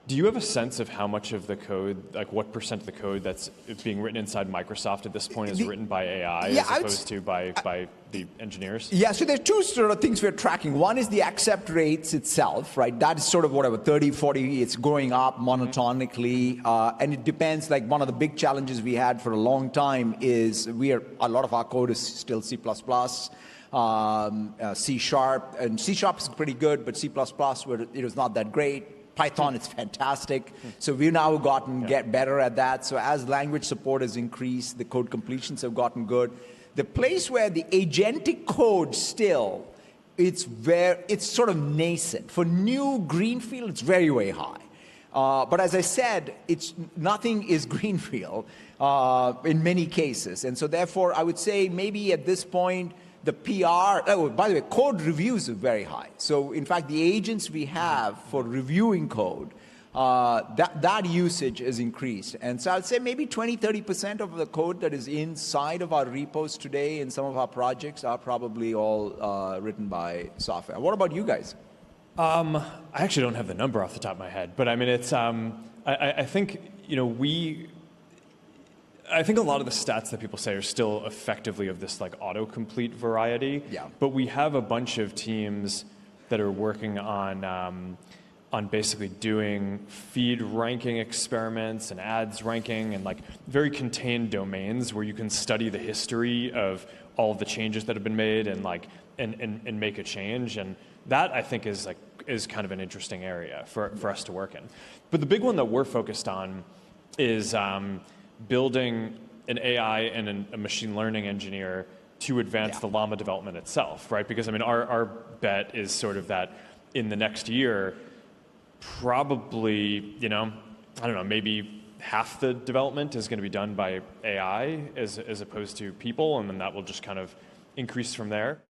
Do you have a sense of how much of the code, like what percent of the code that's being written inside Microsoft at this point is written by AI as opposed to by the engineers? Yeah, so there are two sort of things we're tracking. One is the accept rates itself, right? That is sort of whatever, 30, 40, it's going up monotonically. And it depends, like one of the big challenges we had for a long time is a lot of our code is still C++, C Sharp, and C Sharp is pretty good, but C++ it was not that great. Python is fantastic. So we've now get better at that. So as language support has increased, the code completions have gotten good. The place where the agentic code still, it's sort of nascent. For new greenfield, it's very, very high. But as I said, nothing is greenfield in many cases. And so therefore, I would say maybe at this point, the PR, by the way, code reviews are very high. So in fact, the agents we have for reviewing code, that usage is increased. And so I'd say maybe 20, 30% of the code that is inside of our repos today in some of our projects are probably all written by software. What about you guys? I actually don't have the number off the top of my head, but I mean, it's, I think, I think a lot of the stats that people say are still effectively of this like autocomplete variety. Yeah. But we have a bunch of teams that are working on basically doing feed ranking experiments and ads ranking and like very contained domains where you can study the history of all of the changes that have been made and like and make a change. And that I think is kind of an interesting area for us to work in. But the big one that we're focused on is building an AI and a machine learning engineer to advance the Llama development itself, right? Because I mean, our bet is sort of that in the next year, probably, I don't know, maybe half the development is going to be done by AI as opposed to people, and then that will just kind of increase from there.